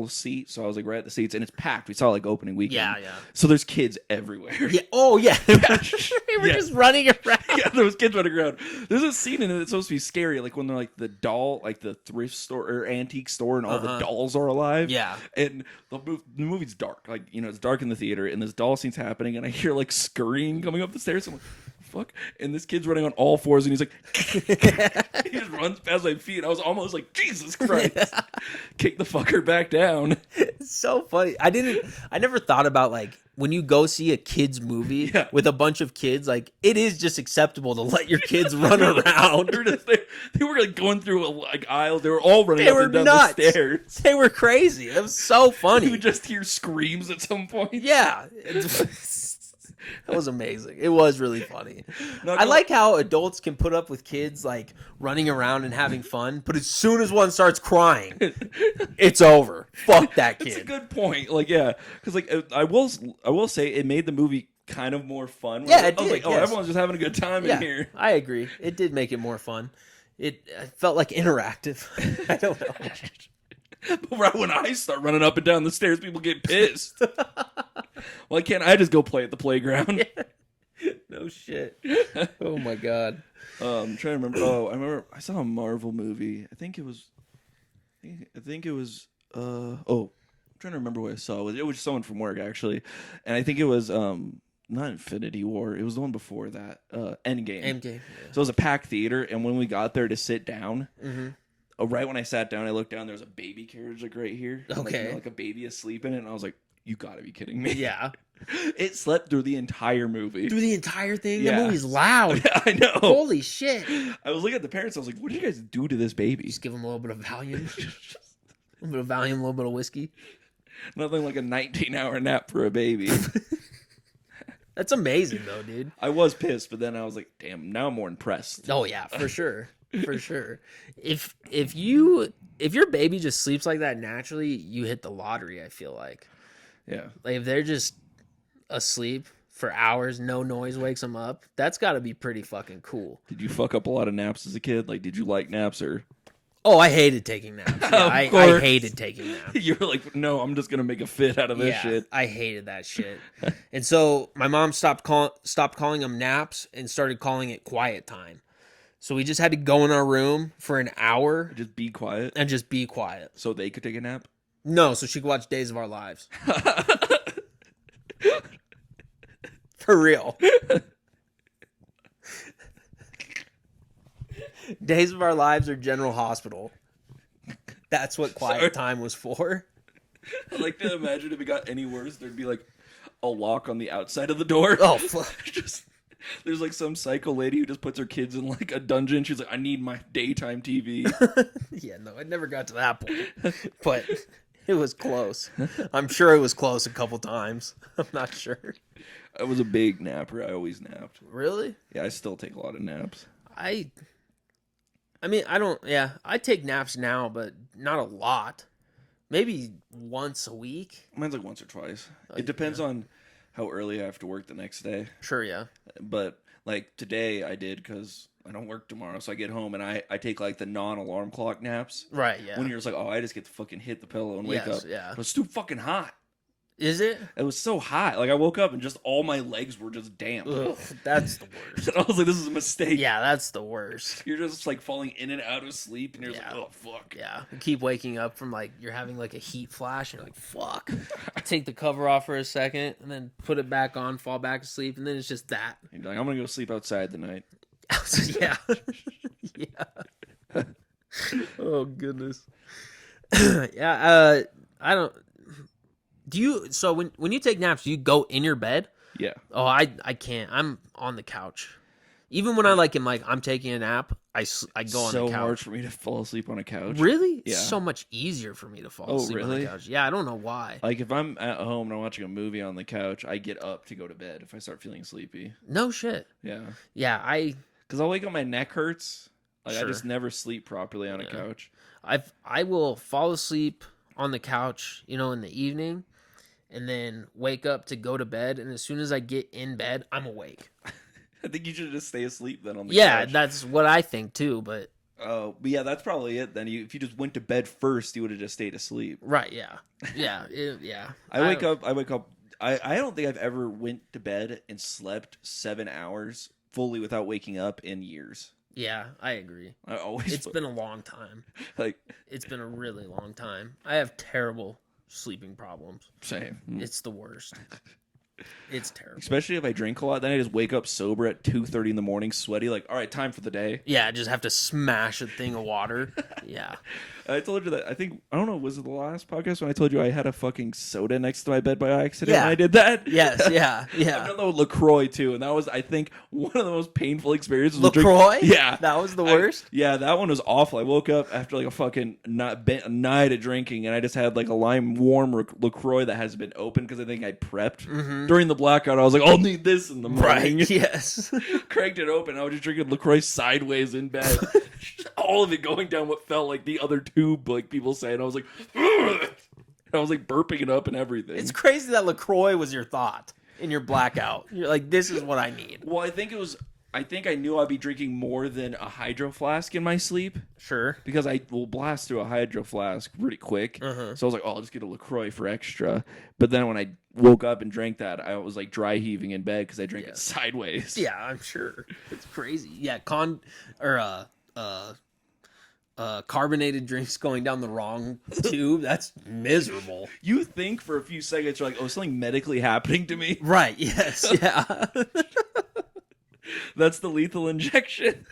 seat, so I was like right at the seats, and it's packed. We saw like opening weekend. Yeah, yeah. So there's kids everywhere. Yeah. Oh, yeah. They were just running around. Yeah, there was kids running around. There's a scene in it that's supposed to be scary, like when they're like the doll, like the thrift store or antique store, and all the dolls are alive. Yeah. And the movie's dark. Like, you know, it's dark in the theater, and this doll scene's happening, and I hear like scurrying coming up the stairs. I'm like, fuck, and this kid's running on all fours, and he's like, he just runs past my feet. I was almost like, Jesus Christ, kick the fucker back down. It's so funny. I never thought about like when you go see a kids movie with a bunch of kids, like it is just acceptable to let your kids run around. They were like going through like aisles. They were all running up and down the stairs. They were crazy. It was so funny. You would just hear screams at some point. Yeah. That was amazing. It was really funny. I like how adults can put up with kids like running around and having fun, but as soon as one starts crying, it's over. Fuck that kid. That's a good point. Like, yeah, because like I will say it made the movie kind of more fun. Yeah, it did. I was like, everyone's just having a good time in here. I agree. It did make it more fun. It felt like interactive. I don't know. But right when I start running up and down the stairs, people get pissed. Why can't I just go play at the playground? Yeah. No shit. Oh my god. I'm trying to remember. Oh, I remember I saw a Marvel movie. I think it was. I'm trying to remember what I saw. It was someone from work actually, and I think it was not Infinity War. It was the one before that. Endgame. Endgame. Yeah. So it was a packed theater, and when we got there to sit down. Right when I sat down, I looked down. There was a baby carriage like right here. Okay. Like, you know, like a baby asleep in it, and I was like, "You gotta be kidding me!" Yeah. It slept through the entire movie. Through the entire thing? Yeah. The movie's loud. Yeah, I know. Holy shit. I was looking at the parents. I was like, "What did you guys do to this baby?" Just give him a little bit of Valium. A little bit of Valium, a little bit of whiskey. Nothing like a 19-hour nap for a baby. That's amazing, though, dude. I was pissed, but then I was like, damn, now I'm more impressed. Oh yeah, for sure, for sure. If your baby just sleeps like that naturally, you hit the lottery. I feel like Yeah. if they're just asleep for hours, no noise wakes them up. That's got to be pretty fucking cool. Did you fuck up a lot of naps as a kid? Like, did you like naps or? Oh, I hated taking naps. Yeah, I hated taking naps. You were like, no, I'm just gonna make a fit out of this shit. I hated that shit. And so my mom stopped calling them naps and started calling it quiet time. So we just had to go in our room for an hour Just be quiet. and just be quiet. So they could take a nap? No, so she could watch Days of Our Lives. For real. Days of Our Lives or General Hospital. That's what quiet time was for. I like to imagine if it got any worse, there'd be like a lock on the outside of the door. Oh, fuck. Just there's like some psycho lady who just puts her kids in like a dungeon. She's like, I need my daytime TV. Yeah, no, it never got to that point. But it was close. I'm sure it was close a couple times. I'm not sure. I was a big napper. I always napped. Really? Yeah, I still take a lot of naps. I mean, I take naps now, but not a lot. Maybe once a week. Mine's like once or twice. It depends on how early I have to work the next day. Sure, yeah. But like today I did because I don't work tomorrow. So I get home and I take like the non-alarm clock naps. Right, yeah. When you're just like, oh, I just get to fucking hit the pillow and wake up. Yeah. But it's too fucking hot. Is it? It was so hot. Like I woke up and just all my legs were just damp. Ugh, that's the worst. And I was like, this is a mistake. Yeah, that's the worst. You're just like falling in and out of sleep and you're Yeah. like, oh fuck. Yeah, you keep waking up from like you're having like a heat flash and you're like, fuck. Take the cover off for a second and then put it back on, fall back asleep, and then it's just that. You're like, I'm gonna go sleep outside tonight. Yeah. Yeah. Oh goodness. Yeah, I don't do you so when you take naps, do you go in your bed? Yeah. Oh, I can't. I'm on the couch. Even when I like am like I'm taking a nap, I go on the couch. So hard for me to fall asleep on a couch. Really? Yeah. It's so much easier for me to fall asleep on the couch. Yeah, I don't know why. Like if I'm at home and I'm watching a movie on the couch, I get up to go to bed if I start feeling sleepy. No shit. Yeah. Yeah, Because I'll wake up, my neck hurts. Like Sure. I just never sleep properly on a couch. I will fall asleep on the couch, in the evening, and then wake up to go to bed. And as soon as I get in bed, I'm awake. I think you should just stay asleep then on the Yeah, couch. that's what I think too. But But yeah, that's probably it. Then if you just went to bed first, you would have just stayed asleep. right, yeah, yeah. I wake up. I don't think I've ever went to bed and slept 7 hours fully without waking up in years. Yeah, I agree. I always. It's been a long time. like It's been a really long time. I have terrible sleeping problems. same. It's the worst. It's terrible. Especially if I drink a lot, then I just wake up sober at 2:30 in the morning, sweaty. Like, all right, time for the day. Yeah, I just have to smash a thing of water. Yeah. I told you that. I don't know. Was it the last podcast when I told you I had a fucking soda next to my bed by accident? Yeah. When I did that. Yes. Yeah. I've Yeah. done that with LaCroix too, and that was, I think, one of the most painful experiences. LaCroix? Yeah, That was the worst? yeah, that one was awful. I woke up after like a fucking night of drinking, and I just had like a lime warm LaCroix that hasn't been opened because I think I prepped during the blackout. I was like, I'll need this in the morning. Right. Yes. Cranked it open. I was just drinking LaCroix sideways in bed. All of it going down what felt like the other tube, like people say. And I was like, ugh! I was like burping it up and everything. It's crazy that LaCroix was your thought in your blackout. You're like, this is what I need. Well, I think I knew I'd be drinking more than a hydro flask in my sleep Sure. because I will blast through a hydro flask pretty quick. So I was like, oh, I'll just get a LaCroix for extra. But then when I woke up and drank that, I was like dry heaving in bed because I drank it sideways. Yeah, I'm sure. It's crazy. Yeah, carbonated drinks going down the wrong tube. That's miserable. You think for a few seconds, you're like, oh, something medically happening to me? Right. Yes. Yeah. That's the lethal injection.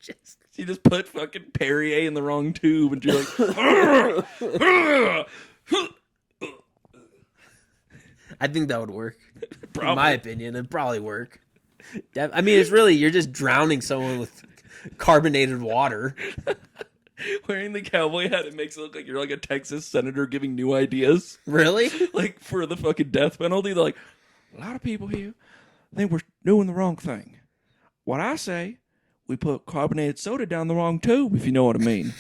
Just... You just put fucking Perrier in the wrong tube and you're like, I think that would work. Probably. In my opinion, it'd probably work. I mean, it's really, you're just drowning someone with carbonated water. Wearing the cowboy hat, it makes it look like you're like a Texas senator giving new ideas. Really? Like for the fucking death penalty. They're like, a lot of people here think we're doing the wrong thing. What I say, we put carbonated soda down the wrong tube, if you know what I mean.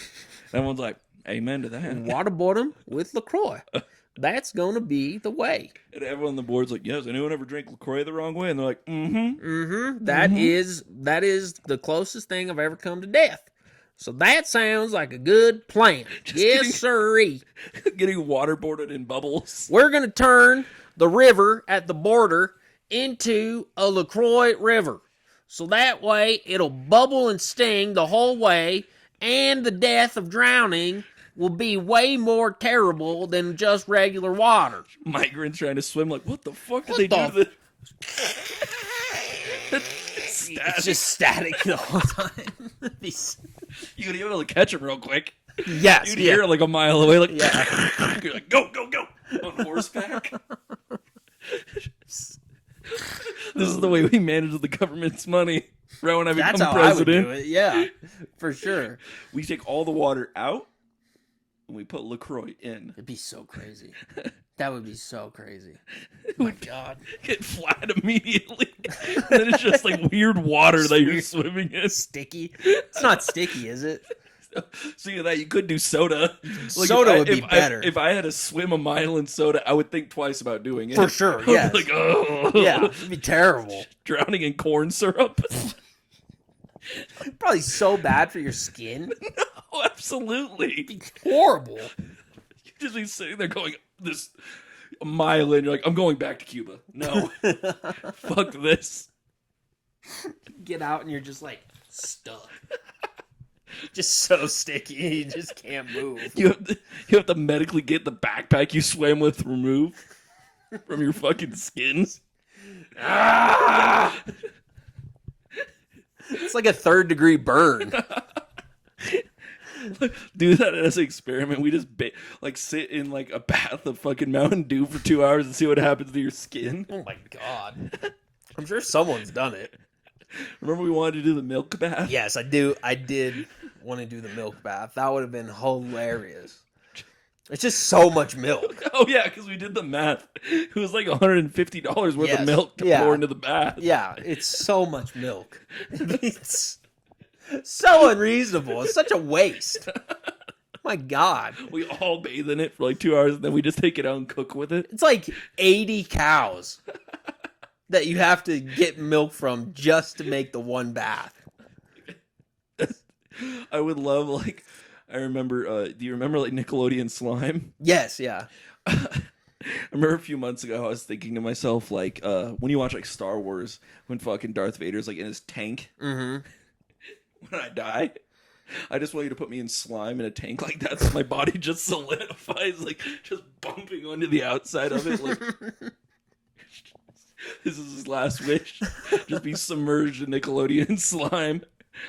Everyone's like, amen to that. Waterboard them with LaCroix. That's going to be the way. And everyone on the board's like, yes, anyone ever drink LaCroix the wrong way? And they're like, mm-hmm. Mm-hmm. That is the closest thing I've ever come to death. So that sounds like a good plan. Yes, sirree. Getting waterboarded in bubbles. We're going to turn the river at the border into a LaCroix river. So that way it'll bubble and sting the whole way, and the death of drowning will be way more terrible than just regular water. Migrants trying to swim, like, what the fuck did they do to the... It's just static the whole time. You could be able to catch them real quick. Yes. You'd hear it like a mile away, like, yeah. You're like, go, go, go, on horseback. This is the way we manage the government's money. Right when I become That's how president. I would do it. Yeah, for sure. We take all the water out and we put LaCroix in. It'd be so crazy. That would be so crazy. Oh my God. Get flat immediately. And then it's just like weird water that you're swimming in. Sticky. It's not sticky, is it? Speaking of that, you could do soda. Like Soda would be better. If I had to swim a mile in soda, I would think twice about doing it. For sure, I would be yes. like, oh. Yeah, it'd be terrible. Drowning in corn syrup. Probably so bad for your skin. No, absolutely. It'd be horrible. You'd just be sitting there going this a mile in. You're like, I'm going back to Cuba. No. Fuck this. Get out and you're just like stuck. Just so sticky, you just can't move. You have to medically get the backpack you swam with removed from your fucking skin. Ah! It's like a 3rd-degree burn. Do that as an experiment. We just sit in like a bath of fucking Mountain Dew for 2 hours and see what happens to your skin. Oh my God. I'm sure someone's done it. Remember we wanted to do the milk bath? Yes, I do. I did want to do the milk bath. That would have been hilarious. It's just so much milk. Oh yeah, because we did the math. It was like $150 worth of milk to pour into the bath. Yeah, it's so much milk. It's so unreasonable. It's such a waste. My God. We all bathe in it for like 2 hours and then we just take it out and cook with it. It's like 80 cows that you have to get milk from just to make the one bath. I would love, like, I remember, do you remember, like, Nickelodeon Slime? Yes, yeah. I remember a few months ago, I was thinking to myself, like, when you watch, like, Star Wars, when fucking Darth Vader's, like, in his tank, when I die, I just want you to put me in slime in a tank like that so my body just solidifies, like, just bumping onto the outside of it, like... This is his last wish. Just be submerged in Nickelodeon slime.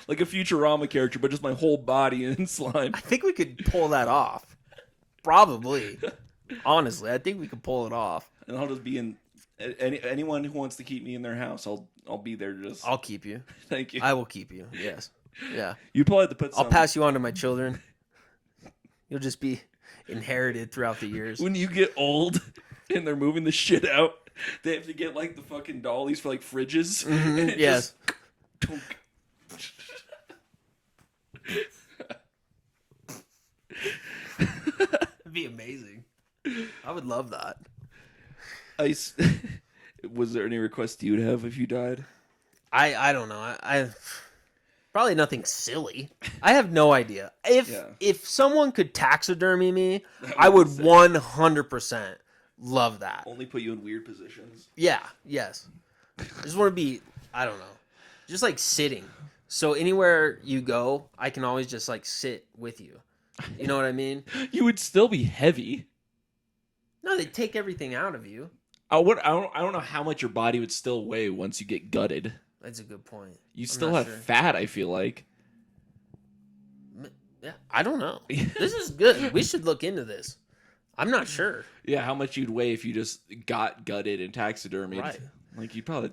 Like a Futurama character, but just my whole body in slime. I think we could pull that off. Probably. Honestly, I think we could pull it off. And I'll just be in... Anyone who wants to keep me in their house, I'll be there just... I'll keep you. Thank you. I will keep you, yes. Yeah. You probably have to put some... I'll pass you on to my children. You'll just be inherited throughout the years. When you get old and they're moving the shit out, they have to get like the fucking dollies for like fridges. And yes. Just... It'd be amazing. I would love that. Was there any requests you'd have if you died? I don't know. I probably nothing silly. I have no idea. If someone could taxidermy me, I would 100% love that. Only put you in weird positions. Yeah, yes. I just want to be, I don't know, just like sitting. So anywhere you go, I can always just like sit with you. You know what I mean? You would still be heavy. No, they take everything out of you. I don't know how much your body would still weigh once you get gutted. That's a good point. You still have fat, I feel like. Yeah, I don't know. This is good. We should look into this. I'm not sure. Yeah, how much you'd weigh if you just got gutted and taxidermied. Right. Like, you'd probably,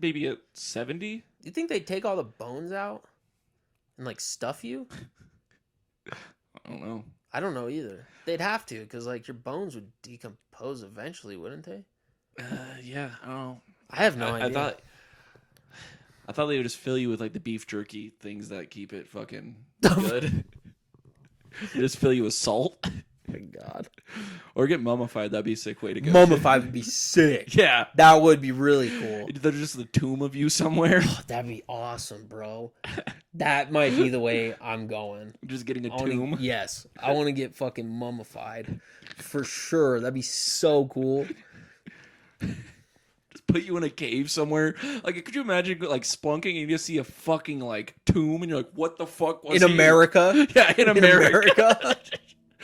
maybe at 70? You think they take all the bones out and, like, stuff you? I don't know. I don't know either. They'd have to, because like your bones would decompose eventually, wouldn't they? Yeah, I don't know. I have no idea. I thought they would just fill you with like the beef jerky things that keep it fucking good. They just fill you with salt. My God. Or get mummified. That'd be a sick way to go. Mummified would be sick. Yeah. That would be really cool. There's just the tomb of you somewhere. Oh, that'd be awesome, bro. That might be the way I'm going. Just getting a tomb. Yes. I want to get fucking mummified. For sure. That'd be so cool. Just put you in a cave somewhere. Like, could you imagine like spelunking and you just see a fucking like tomb and you're like, what the fuck was in America? Yeah, in America.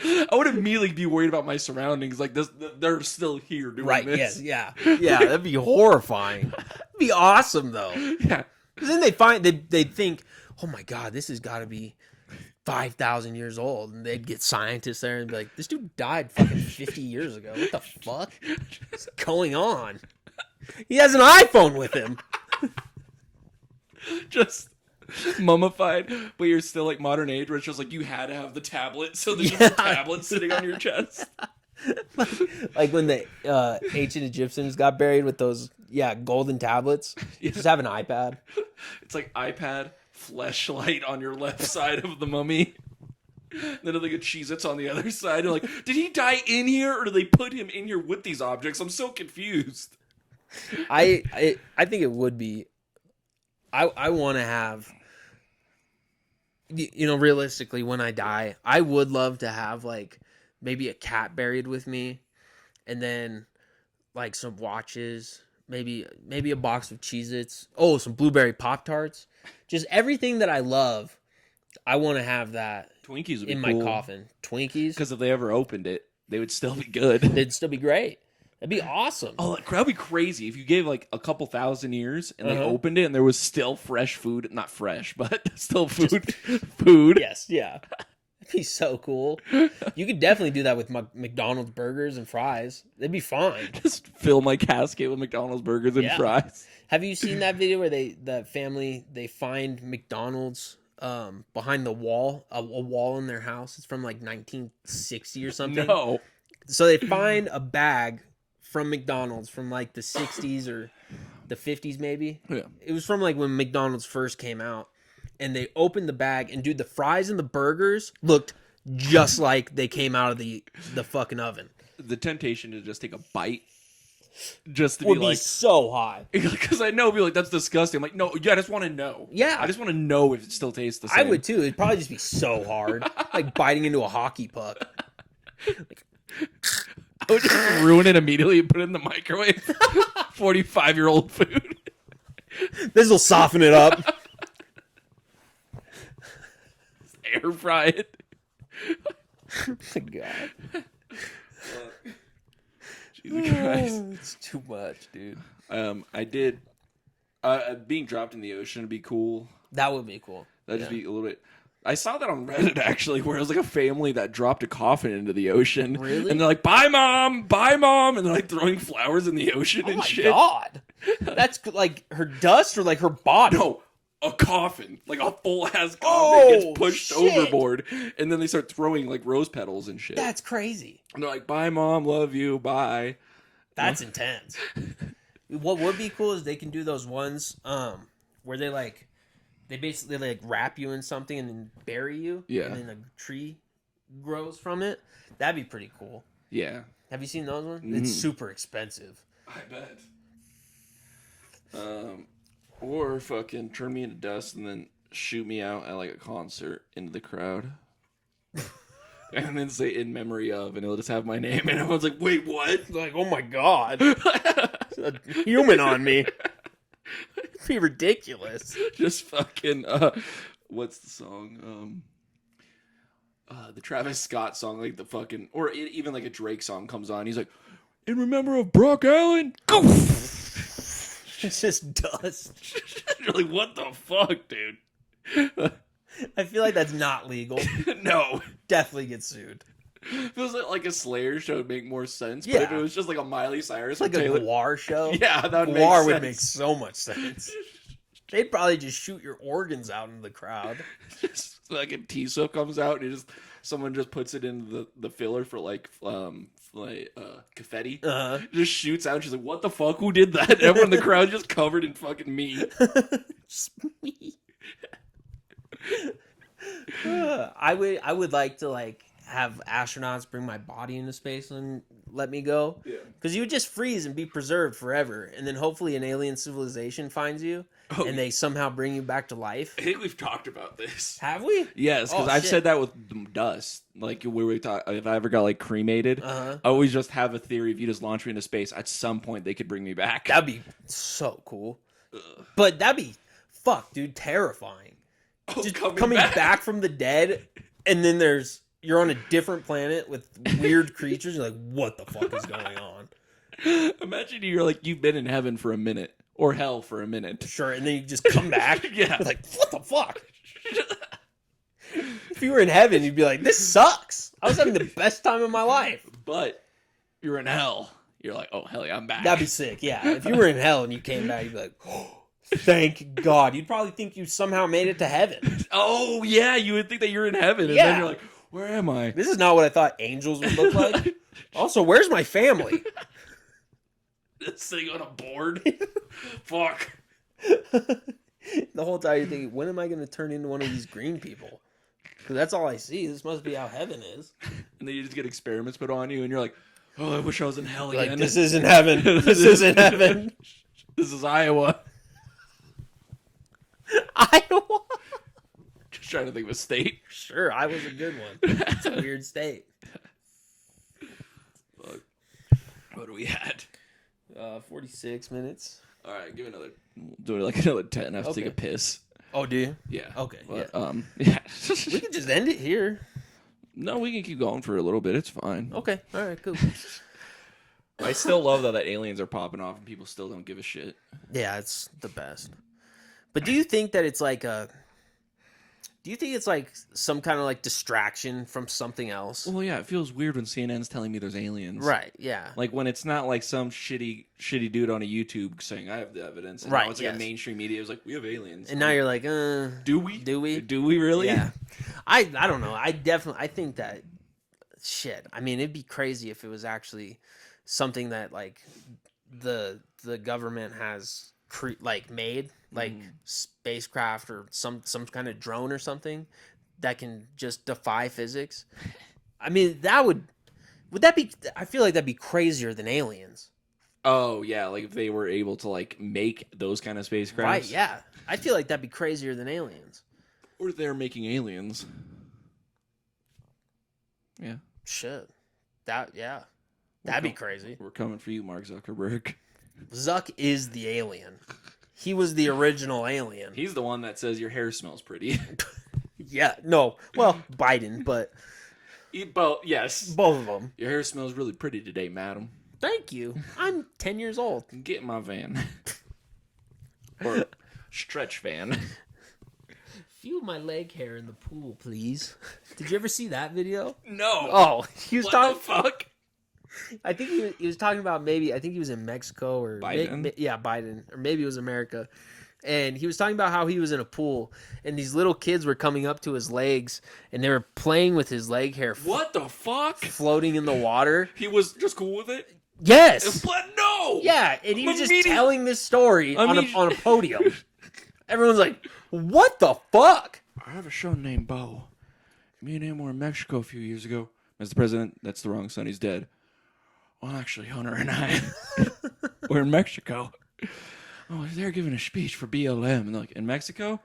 I would immediately be worried about my surroundings. Like this, they're still here doing this. Yes, yeah. That'd be horrifying. It'd be awesome though. Yeah. Because then they think, oh my God, this has got to be 5,000 years old, and they'd get scientists there and be like, this dude died fucking 50 years ago. What the fuck is going on? He has an iPhone with him. Just mummified, but you're still like modern age, where it's just like you had to have the tablet, so there's just a tablet sitting on your chest. Like when the ancient Egyptians got buried with those golden tablets. You just have an iPad. It's like iPad, fleshlight on your left side of the mummy. Then like a Cheez-Its on the other side. You're like, did he die in here, or did they put him in here with these objects? I'm so confused. I think it would be. I want to have. Realistically, when I die, I would love to have like maybe a cat buried with me, and then like some watches, maybe a box of Cheez-Its, some blueberry Pop-Tarts, just everything that I love. I want to have that Twinkies would be in cool. my coffin. Twinkies, because if they ever opened it, they would still be good. They'd still be great. That'd be awesome. Oh, that'd be crazy if you gave like a couple thousand years and they opened it and there was still fresh food. Not fresh, but still food. Food. Yes, yeah. That'd be so cool. You could definitely do that with McDonald's burgers and fries. They'd be fine. Just fill my casket with McDonald's burgers and fries. Have you seen that video where the family find McDonald's behind the wall, a wall in their house? It's from like 1960 or something. No. So they find a bag from McDonald's from like the 60s or the 50s maybe. Yeah. It was from like when McDonald's first came out. And they opened the bag, and dude, the fries and the burgers looked just like they came out of the fucking oven. The temptation to just take a bite, just to would be like so high. Because I know, be like, that's disgusting. I'm like, no, yeah, I just want to know. Yeah, I just want to know if it still tastes the same. I would too. It'd probably just be so hard, like biting into a hockey puck. I would just ruin it immediately and put it in the microwave. 45-year-old food. This will soften it up. Air fry it. Oh my God. Jesus Christ. It's too much, dude. I did. Being dropped in the ocean would be cool. That would be cool. That'd just be a little bit. I saw that on Reddit actually, where it was like a family that dropped a coffin into the ocean. Really? And they're like, "Bye, mom, bye, mom," and they're like throwing flowers in the ocean and shit. Oh my God. That's like her dust or like her body? No, a coffin, like a full ass coffin gets pushed overboard, and then they start throwing like rose petals and shit. That's crazy. And they're like, "Bye, mom, love you, bye." That's intense. What would be cool is they can do those ones where they basically like wrap you in something and then bury you. Yeah. And then a tree grows from it. That'd be pretty cool. Yeah. Have you seen those ones? It's super expensive. I bet. Or fucking turn me into dust and then shoot me out at like a concert into the crowd. And then say "in memory of," and it'll just have my name, and everyone's like, "Wait, what?" Like, oh my God. A human on me. It'd be ridiculous. Just fucking what's the song? The Travis Scott song, like the fucking, or even like a Drake song comes on. He's like, "In remember of Brock Allen." It's just dust. You're like, what the fuck, dude? I feel like that's not legal. No. Definitely get sued. If it was like a Slayer show, it'd make more sense. But Yeah. if it was just like a Miley Cyrus, Like a Guar show. Yeah, that would Guar make would sense. make so much sense. They'd probably just shoot your organs out into the crowd. Just fucking T-Swift comes out and someone just puts it in the filler for confetti. Just shoots out. She's like, "What the fuck? Who did that?" And everyone in the crowd just covered in fucking meat. Just me. I would like to like have astronauts bring my body into space and let me go. Yeah. Because you would just freeze and be preserved forever, and then hopefully an alien civilization finds you, and they somehow bring you back to life. I think we've talked about this. Have we? Yes, because I've said that with dust. Like where we talk, if I ever got like cremated, I always just have a theory: if you just launch me into space, at some point they could bring me back. That'd be so cool. But that'd be dude, terrifying. Just coming back from the dead, and then you're on a different planet with weird creatures. You're like, what the fuck is going on? Imagine you've been in heaven for a minute or hell for a minute. Sure, and then you just come back. Yeah, you're like, what the fuck? If you were in heaven, you'd be like, this sucks. I was having the best time of my life. But you're in hell. You're like, oh hell yeah, I'm back. That'd be sick. Yeah, if you were in hell and you came back, you'd be like, oh, thank God. You'd probably think you somehow made it to heaven. Oh yeah, you would think that you're in heaven, and then you're like, where am I? This is not what I thought angels would look like. Also, where's my family? Sitting on a board. Fuck. The whole time you're thinking, when am I going to turn into one of these green people? Because that's all I see. This must be how heaven is. And then you just get experiments put on you, and you're like, oh, I wish I was in hell again. Like, this isn't heaven. This isn't heaven. This is Iowa. Iowa? Just trying to think of a state. Sure, Iowa's a good one. It's a weird state. Fuck. What are we at? 46 minutes. All right, do it like another 10. I have to take a piss. Oh, do you? Yeah. Okay. But, yeah. We can just end it here. No, we can keep going for a little bit. It's fine. Okay. All right, cool. I still love that aliens are popping off and people still don't give a shit. Yeah, it's the best. But do you think that it's like some kind of like distraction from something else? Well, yeah, it feels weird when CNN's telling me there's aliens. Right, yeah. Like when it's not like some shitty dude on a YouTube saying, I have the evidence. And right, now it's like a mainstream media. It's like, we have aliens. And now you're like, do we? Do we? Do we really? Yeah. I don't know. I think that, shit. I mean, it'd be crazy if it was actually something that like the government has made, like spacecraft or some kind of drone or something that can just defy physics. I mean, would that be? I feel like that'd be crazier than aliens. Oh yeah, like if they were able to like make those kind of spacecraft. Right? Yeah, I feel like that'd be crazier than aliens. Or they're making aliens. Yeah. Shit. That'd be crazy. We're coming for you, Mark Zuckerberg. Zuck is the alien. He was the original alien. He's the one that says your hair smells pretty. Yeah, no. Well, Biden, but... Yes. Both of them. Your hair smells really pretty today, madam. Thank you. I'm 10 years old. Get in my van. Or stretch van. Fuel my leg hair in the pool, please. Did you ever see that video? No. Oh, he was talking... What the fuck? I think he was talking about I think he was in Mexico or Biden. Biden, or maybe it was America. And he was talking about how he was in a pool and these little kids were coming up to his legs and they were playing with his leg hair. What the fuck? Floating in the water. He was just cool with it? Yes. But no. Yeah, and he was just telling this story on a podium. Everyone's like, "What the fuck?" I have a show named Bo. Me and him were in Mexico a few years ago. Mr. President, that's the wrong son. He's dead. Well, actually, Hunter and I were in Mexico. Oh, they're giving a speech for BLM. And they're like, in Mexico?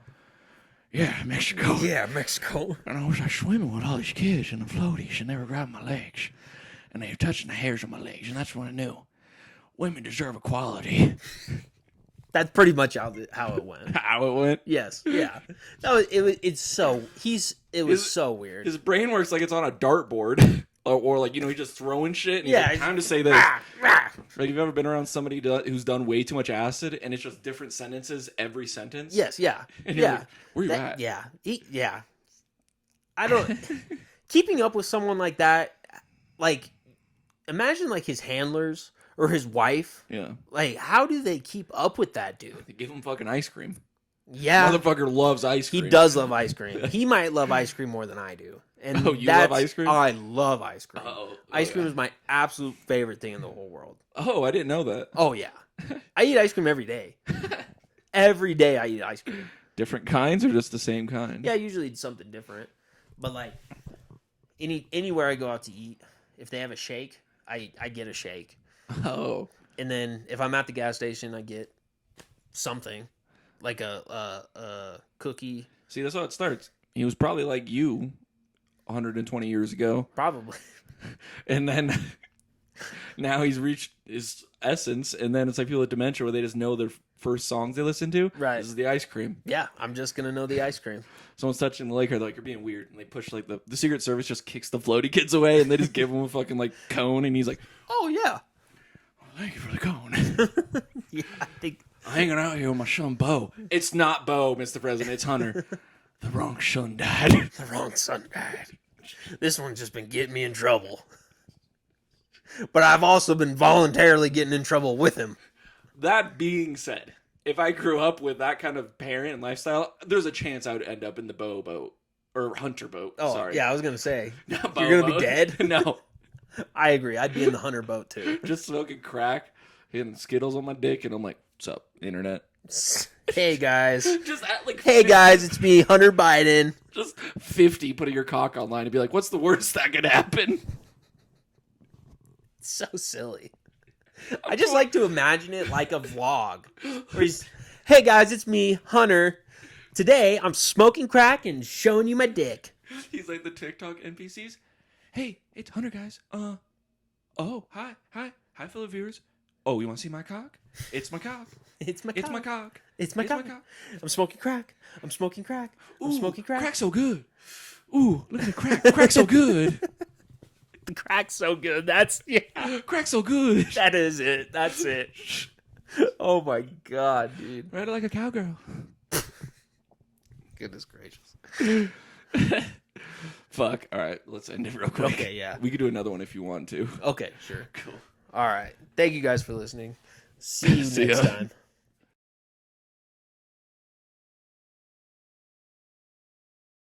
Yeah, Mexico. Yeah, Mexico. And I was like swimming with all these kids in the floaties, and they were grabbing my legs. And they were touching the hairs on my legs, and that's when I knew women deserve equality. That's pretty much how it went. How it went? Yes. Yeah. It was so weird. His brain works like it's on a dartboard. Or like, he's just throwing shit. And he's like, time to say this. Like, you've ever been around somebody who's done way too much acid, and it's just different sentences every sentence? Yes, yeah. And you're like, where you at? Yeah. Yeah. I don't... Keeping up with someone like that, like, imagine, like, his handlers or his wife. Yeah. Like, how do they keep up with that dude? They give him fucking ice cream. Yeah. Motherfucker loves ice cream. He does love ice cream. He might love ice cream more than I do. And Oh, you love ice cream? I love ice cream. Oh, Ice cream yeah. is my absolute favorite thing in the whole world. Oh, I didn't know that. Oh, yeah. I eat ice cream every day. Every day I eat ice cream. Different kinds or just the same kind? Yeah, usually it's something different. But like anywhere I go out to eat, if they have a shake, I get a shake. Oh. And then if I'm at the gas station, I get something like a cookie. See, that's how it starts. He was probably like you 120 years ago. Probably. And then now he's reached his essence. And then it's like people with dementia where they just know their first songs they listen to. Right. This is the ice cream. Yeah, I'm just going to know the ice cream. Someone's touching the leg, they're like, you're being weird. And they push like the Secret Service just kicks the floaty kids away and they just give him a fucking like cone. And he's like, Oh, yeah. thank you for the cone. Yeah, I think. I'm hanging out here with my son Bo. It's not Bo, Mr. President. It's Hunter. The wrong son died. The wrong son died. This one's just been getting me in trouble. But I've also been voluntarily getting in trouble with him. That being said, if I grew up with that kind of parent and lifestyle, there's a chance I would end up in the Bo boat. Or Hunter boat. Oh, sorry. yeah, I was going to say. Not Bo You're going to boat. be dead? No. I agree. I'd be in the Hunter boat, too. Just smoking crack, hitting Skittles on my dick, and I'm like, what's up, internet? Hey, guys. Just at like Hey, guys, it's me, Hunter Biden. Just 50 putting your cock online and be like, what's the worst that could happen? So silly. I just like to imagine it like a vlog. Where he's, hey, guys, it's me, Hunter. Today, I'm smoking crack and showing you my dick. He's like the TikTok NPCs. Hey, it's Hunter, guys. Oh, hi, fellow viewers. Oh, you want to see my cock? It's my cock. It's my cock. It's my cock. It's my cock. I'm smoking crack. I'm smoking crack. I'm smoking crack. Crack's so good. Ooh, look at the crack. Crack's so good. The crack's so good. That's, yeah. Crack's so good. That is it. That's it. Oh, my God, dude. Ride it like a cowgirl. Goodness gracious. Fuck. All right, let's end it real quick. Okay, yeah. We could do another one if you want to. Okay, sure. Cool. All right. Thank you guys for listening. See you See next ya. time.